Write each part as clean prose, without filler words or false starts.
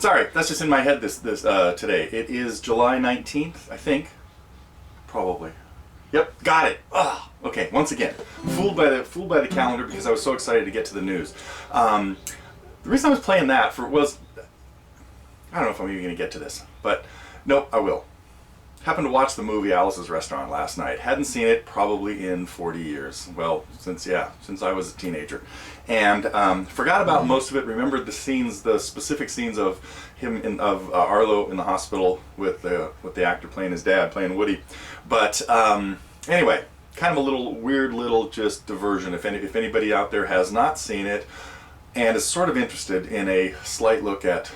Sorry, that's just in my head today. It is July 19th, I think. Probably. Yep, got it. Ah, okay. Once again, fooled by the calendar because I was so excited to get to the news. The reason I was playing that was I don't know if I'm even going to get to this, but nope, I will. Happened to watch the movie Alice's Restaurant last night. Hadn't seen it probably in 40 years. Well, since I was a teenager. And forgot about most of it. Remembered the specific scenes of Arlo in the hospital with the actor playing his dad, playing Woody. But anyway, kind of a weird little just diversion. If anybody out there has not seen it and is sort of interested in a slight look at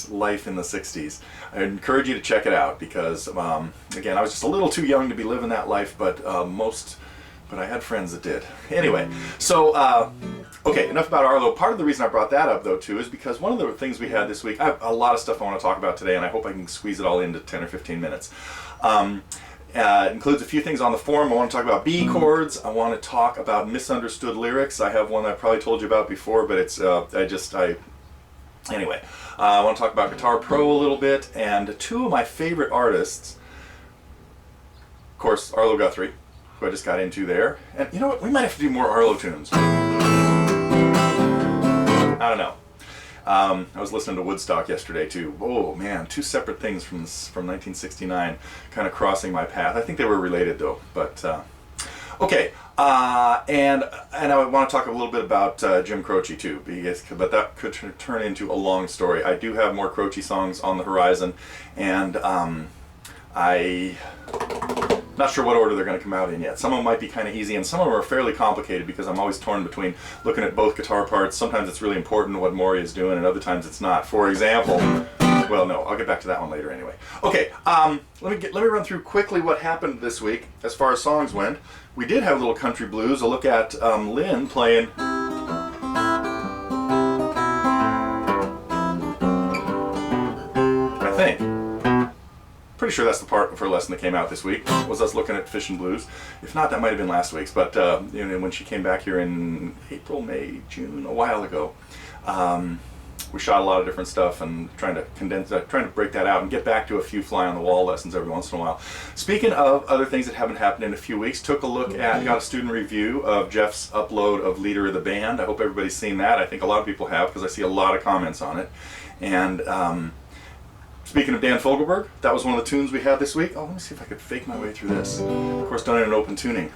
life in the 60s, I encourage you to check it out because, again, I was just a little too young to be living that life, but I had friends that did. Anyway, so, okay, enough about Arlo. Part of the reason I brought that up, though, too, is because one of the things we had this week, I have a lot of stuff I want to talk about today, and I hope I can squeeze it all into 10 or 15 minutes. It includes a few things on the forum. I want to talk about B chords. I want to talk about misunderstood lyrics. I have one that I probably told you about before, but it's anyway. I want to talk about GuitarPro a little bit, and two of my favorite artists, of course, Arlo Guthrie, who I just got into there, and you know what? We might have to do more Arlo tunes. I don't know. I was listening to Woodstock yesterday too. Oh man, two separate things from 1969 kind of crossing my path. I think they were related though, but okay. And I want to talk a little bit about Jim Croce too, but that could turn into a long story. I do have more Croce songs on the horizon, and I'm not sure what order they're going to come out in yet. Some of them might be kind of easy, and some of them are fairly complicated because I'm always torn between looking at both guitar parts. Sometimes it's really important what Maury is doing, and other times it's not. For example, well, no, I'll get back to that one later anyway. Okay, let me run through quickly what happened this week as far as songs went. We did have a little country blues. A look at Lynn playing. I think. Pretty sure that's the part of her lesson that came out this week, was us looking at Fish and Blues. If not, that might have been last week's, but you know, when she came back here in April, May, June, a while ago, we shot a lot of different stuff and trying to break that out and get back to a few fly on the wall lessons every once in a while. Speaking of other things that haven't happened in a few weeks, took a look at, got a student review of Jeff's upload of Leader of the Band. I hope everybody's seen that. I think a lot of people have because I see a lot of comments on it. And speaking of Dan Fogelberg, that was one of the tunes we had this week. Oh, let me see if I could fake my way through this. Of course, done in an open tuning.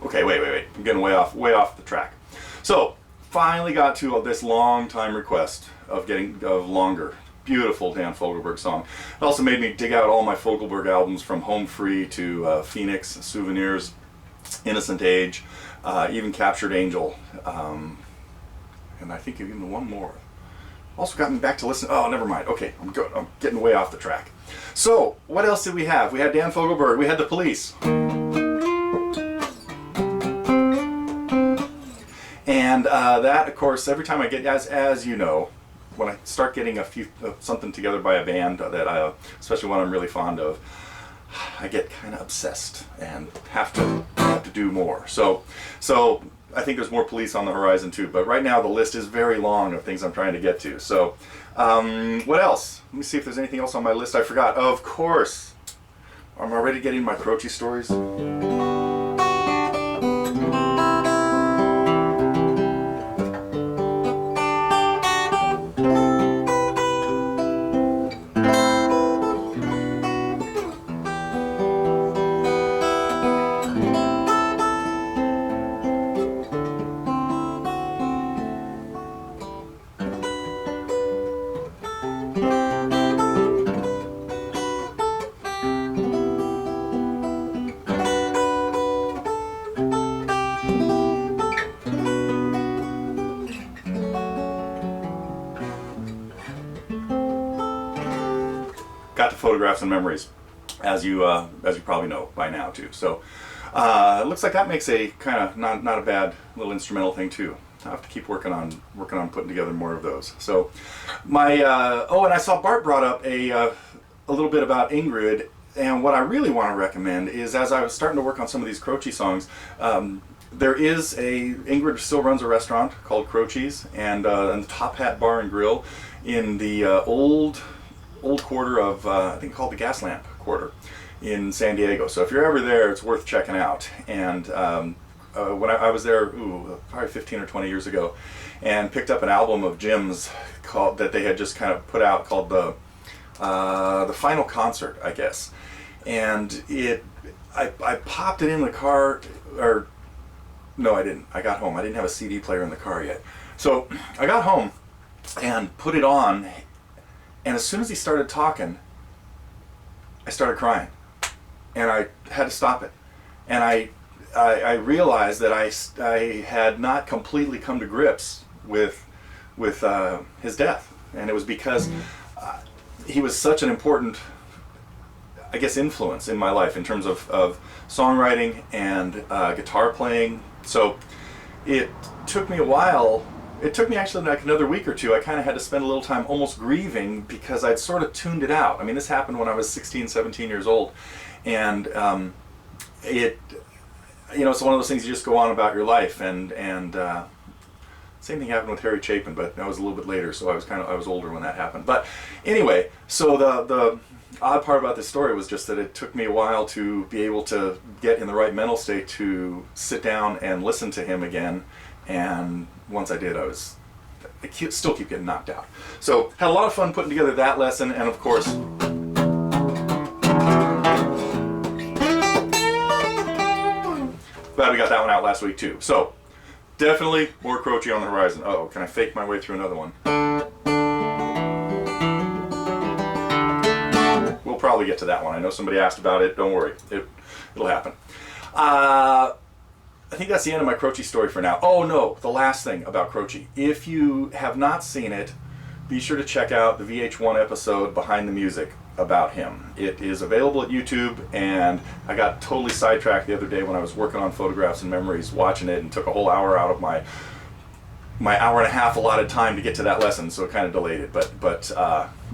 Okay, wait. I'm getting way off the track. So, finally got to this long time request of longer, beautiful Dan Fogelberg song. It also made me dig out all my Fogelberg albums from Home Free to Phoenix, Souvenirs, Innocent Age, even Captured Angel, and I think even one more. Also got me back to listen. Oh, never mind. Okay, I'm getting way off the track. So, what else did we have? We had Dan Fogelberg. We had the Police. And that, of course, every time I get, as you know, when I start getting something together by a band that especially one I'm really fond of, I get kind of obsessed and have to do more. So I think there's more Police on the horizon too. But right now the list is very long of things I'm trying to get to. So what else? Let me see if there's anything else on my list I forgot. Of course, I'm already getting my Croce stories. got to photographs and memories, as you probably know by now too. So it looks like that makes a kind of not a bad little instrumental thing too. I have to keep working on putting together more of those. So my oh, and I saw Bart brought up a little bit about Ingrid, and what I really want to recommend is, as I was starting to work on some of these Croce songs, there is Ingrid still runs a restaurant called Croce's, and the Top Hat Bar and Grill in the old quarter of I think called the Gas Lamp Quarter in San Diego. So if you're ever there, it's worth checking out. And when I was there, probably 15 or 20 years ago, and picked up an album of Jim's that they had just kind of put out called the Final Concert, I guess. And I popped it in the car, or no, I didn't. I got home. I didn't have a CD player in the car yet. So I got home and put it on, and as soon as he started talking, I started crying, and I had to stop it. And I realized that I had not completely come to grips with his death, and it was because he was such an important, I guess, influence in my life in terms of songwriting and guitar playing. So it took me a while. It took me actually like another week or two. I kind of had to spend a little time almost grieving because I'd sort of tuned it out. I mean, this happened when I was 16, 17 years old, and it's one of those things you just go on about your life, and same thing happened with Harry Chapin, but that was a little bit later, so I was older when that happened. But anyway, so the odd part about this story was just that it took me a while to be able to get in the right mental state to sit down and listen to him again, and once I did, I still keep getting knocked out. So had a lot of fun putting together that lesson, and of course, glad we got that one out last week too. So definitely more Croce on the horizon. Uh-oh, can I fake my way through another one? We'll probably get to that one. I know somebody asked about it. Don't worry, it'll happen. I think that's the end of my Croce story for now. Oh no, the last thing about Croce. If you have not seen it, be sure to check out the VH1 episode Behind the Music about him. It is available at YouTube, and I got totally sidetracked the other day when I was working on photographs and memories, watching it, and took a whole hour out of my hour and a half allotted time to get to that lesson, so it kind of delayed it. But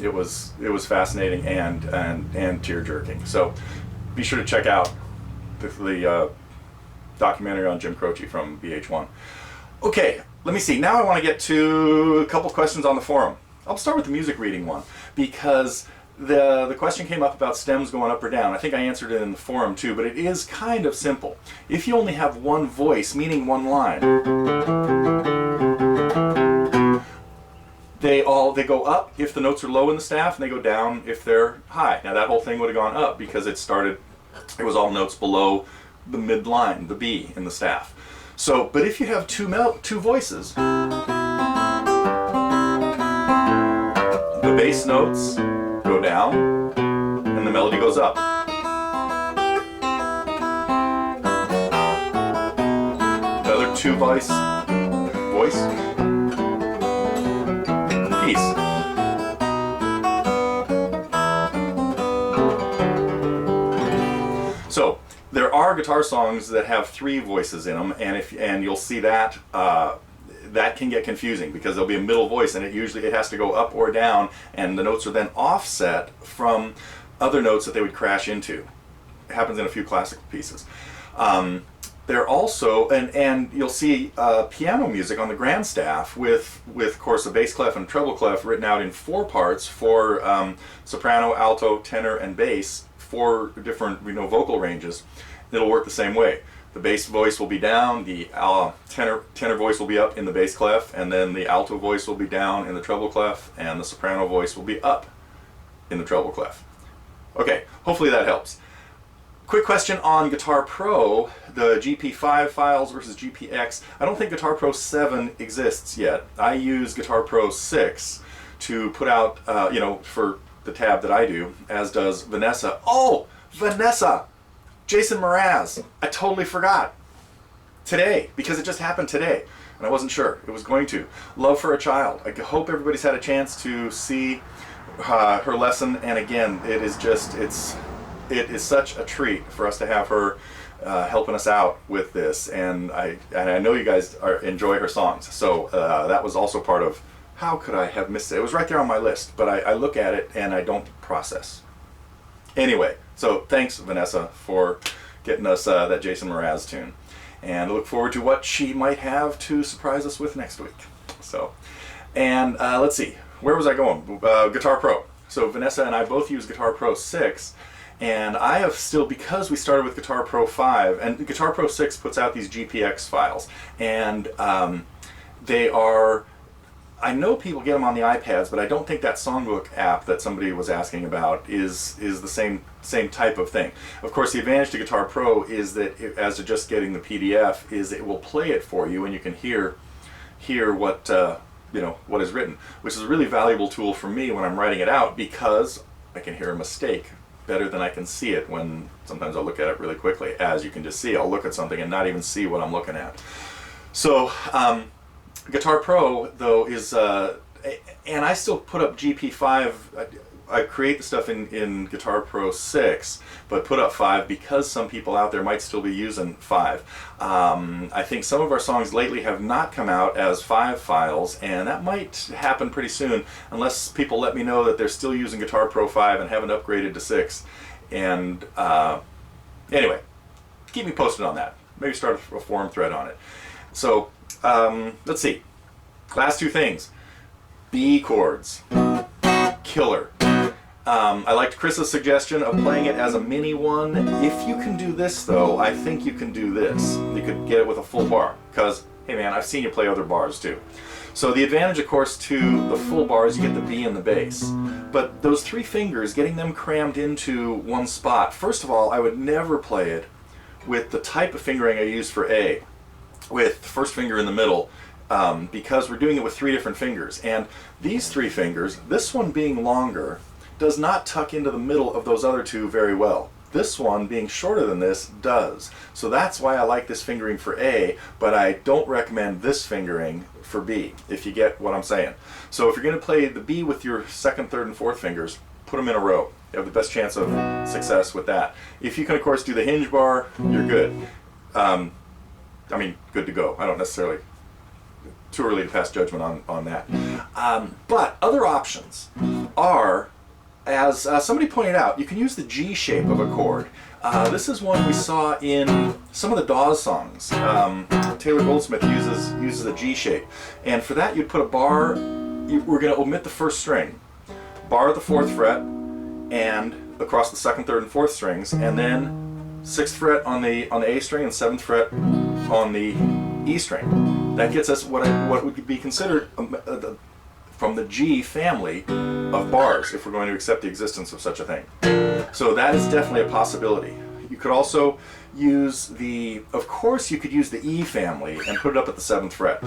it was fascinating and tear-jerking. So be sure to check out the documentary on Jim Croce from VH1. Okay, let me see. Now I want to get to a couple questions on the forum. I'll start with the music reading one, because the question came up about stems going up or down. I think I answered it in the forum too, but it is kind of simple. If you only have one voice, meaning one line, they go up if the notes are low in the staff, and they go down if they're high. Now that whole thing would have gone up because it was all notes below the midline, the B in the staff. So, but if you have two voices, the bass notes go down and the melody goes up. The other two voice piece. So there are guitar songs that have three voices in them, and you'll see that that can get confusing because there'll be a middle voice, and it has to go up or down, and the notes are then offset from other notes that they would crash into. It happens in a few classical pieces. There also, and you'll see piano music on the grand staff with of course a bass clef and a treble clef written out in 4 parts for soprano, alto, tenor, and bass, 4 different vocal ranges. It'll work the same way. The bass voice will be down, the tenor voice will be up in the bass clef, and then the alto voice will be down in the treble clef, and the soprano voice will be up in the treble clef. Okay, hopefully that helps. Quick question on GuitarPro, the GP5 files versus GPX. I don't think GuitarPro 7 exists yet. I use GuitarPro 6 to put out, for the tab that I do, as does Vanessa. Oh, Vanessa! Jason Mraz. I totally forgot. Today, because it just happened today, and I wasn't sure it was going to. Love for a Child. I hope everybody's had a chance to see her lesson, and again, it is such a treat for us to have her helping us out with this, and I know you guys enjoy her songs, so that was also part of how could I have missed it. It was right there on my list, but I look at it and I don't process. Anyway, so thanks Vanessa for getting us that Jason Mraz tune, and I look forward to what she might have to surprise us with next week. So, and let's see, where was I going? GuitarPro. So Vanessa and I both use GuitarPro 6, and I have still, because we started with GuitarPro 5, and GuitarPro 6 puts out these GPX files, and they are, I know people get them on the iPads, but I don't think that songbook app that somebody was asking about is the same type of thing. Of course, the advantage to GuitarPro is that as to just getting the PDF, is it will play it for you, and you can hear what what is written, which is a really valuable tool for me when I'm writing it out, because I can hear a mistake better than I can see it. When sometimes I'll look at it really quickly, as you can just see, I'll look at something and not even see what I'm looking at. So GuitarPro though is, and I still put up GP5. I create the stuff in GuitarPro 6, but put up 5 because some people out there might still be using 5. I think some of our songs lately have not come out as 5 files, and that might happen pretty soon, unless people let me know that they're still using GuitarPro 5 and haven't upgraded to 6. And anyway, keep me posted on that. Maybe start a forum thread on it. So let's see. Last two things. B chords. Killer. I liked Chris's suggestion of playing it as a mini one. If you can do this though, I think you can do this. You could get it with a full bar, because, hey man, I've seen you play other bars too. So the advantage, of course, to the full bar is you get the B and the bass. But those 3 fingers, getting them crammed into one spot, first of all, I would never play it with the type of fingering I use for A, with the first finger in the middle, because we're doing it with 3 different fingers. And these 3 fingers, this one being longer, does not tuck into the middle of those other 2 very well. This one, being shorter than this, does. So that's why I like this fingering for A, but I don't recommend this fingering for B, if you get what I'm saying. So if you're going to play the B with your 2nd, 3rd, and 4th fingers, put them in a row. You have the best chance of success with that. If you can, of course, do the hinge bar, you're good. I mean, good to go. I don't necessarily, too early to pass judgment on that. But other options are, as somebody pointed out, you can use the G shape of a chord. This is one we saw in some of the Dawes songs. Taylor Goldsmith uses a G shape, and for that you'd put a bar. We're going to omit the 1st string, bar at the 4th fret, and across the 2nd, 3rd, and 4th strings, and then 6th fret on the A string and 7th fret on the E string. That gets us what would be considered from the G family of bars, if we're going to accept the existence of such a thing. So that is definitely a possibility. You could also use of course you could use the E family and put it up at the 7th fret.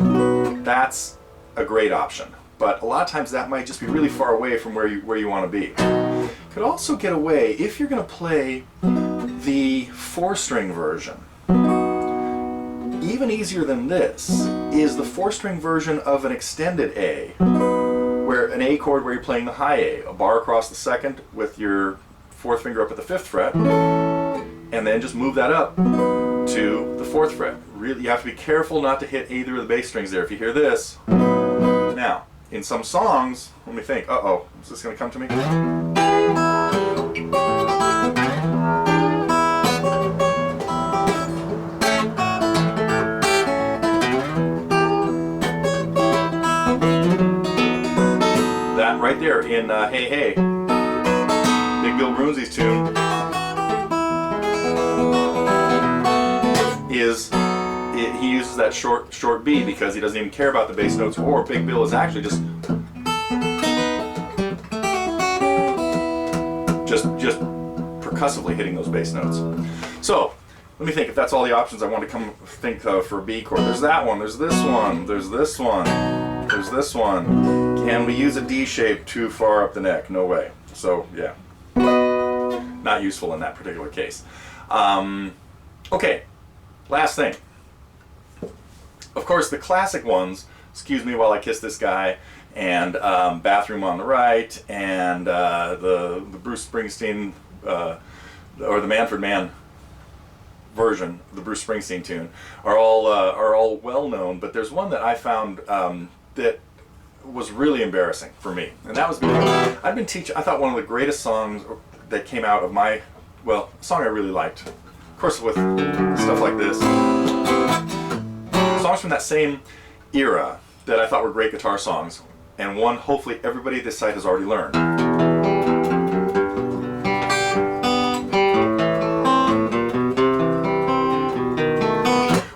That's a great option, but a lot of times that might just be really far away from where you want to be. You could also get away, if you're going to play the 4-string version. Even easier than this is the 4-string version of an extended A, where an A chord where you're playing the high A, a bar across the 2nd with your 4th finger up at the 5th fret, and then just move that up to the 4th fret. Really, you have to be careful not to hit either of the bass strings there. If you hear this, now in some songs, let me think. Uh-oh, is this going to come to me? Right there in Hey Hey, Big Bill Broonzy's tune, he uses that short B because he doesn't even care about the bass notes, or Big Bill is actually just percussively hitting those bass notes. So let me think if that's all the options I want to think of for a B chord. There's that one, there's this one, there's this one, there's this one. Can we use a D shape too far up the neck? No way. So yeah, not useful in that particular case. Okay, last thing. Of course, the classic ones, Excuse Me While I Kiss This Guy and Bathroom on the Right, and the Bruce Springsteen, or the Manfred Mann version, the Bruce Springsteen tune, are all well known. But there's one that I found that was really embarrassing for me, and that was because I'd been teaching. I thought one of the greatest songs that came out of my, well, a song I really liked, of course, with stuff like this, songs from that same era that I thought were great guitar songs, and one hopefully everybody at this site has already learned.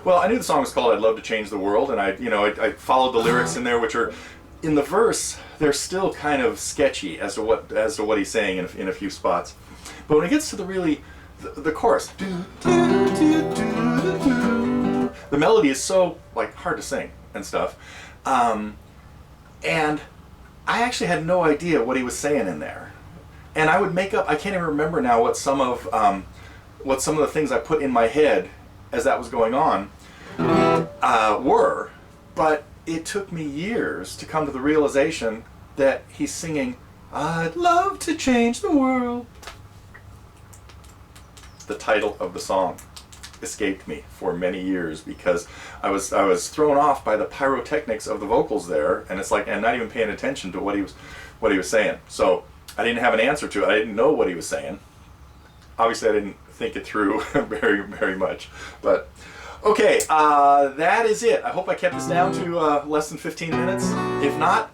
Well, I knew the song was called "I'd Love to Change the World," and I followed the lyrics in there, which are, in the verse, they're still kind of sketchy as to what he's saying in a few spots. But when it gets to the chorus, the melody is so like hard to sing and stuff, and I actually had no idea what he was saying in there, and I would make up. I can't even remember now what some of the things I put in my head as that was going on were, but it took me years to come to the realization that he's singing, "I'd love to change the world." The title of the song escaped me for many years because I was thrown off by the pyrotechnics of the vocals there, and it's like, and not even paying attention to what he was saying. So I didn't have an answer to it. I didn't know what he was saying. Obviously, I didn't think it through very, very much. But okay, that is it. I hope I kept this down to less than 15 minutes. If not,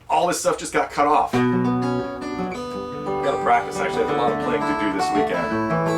all this stuff just got cut off. I've got to practice. I actually have a lot of playing to do this weekend.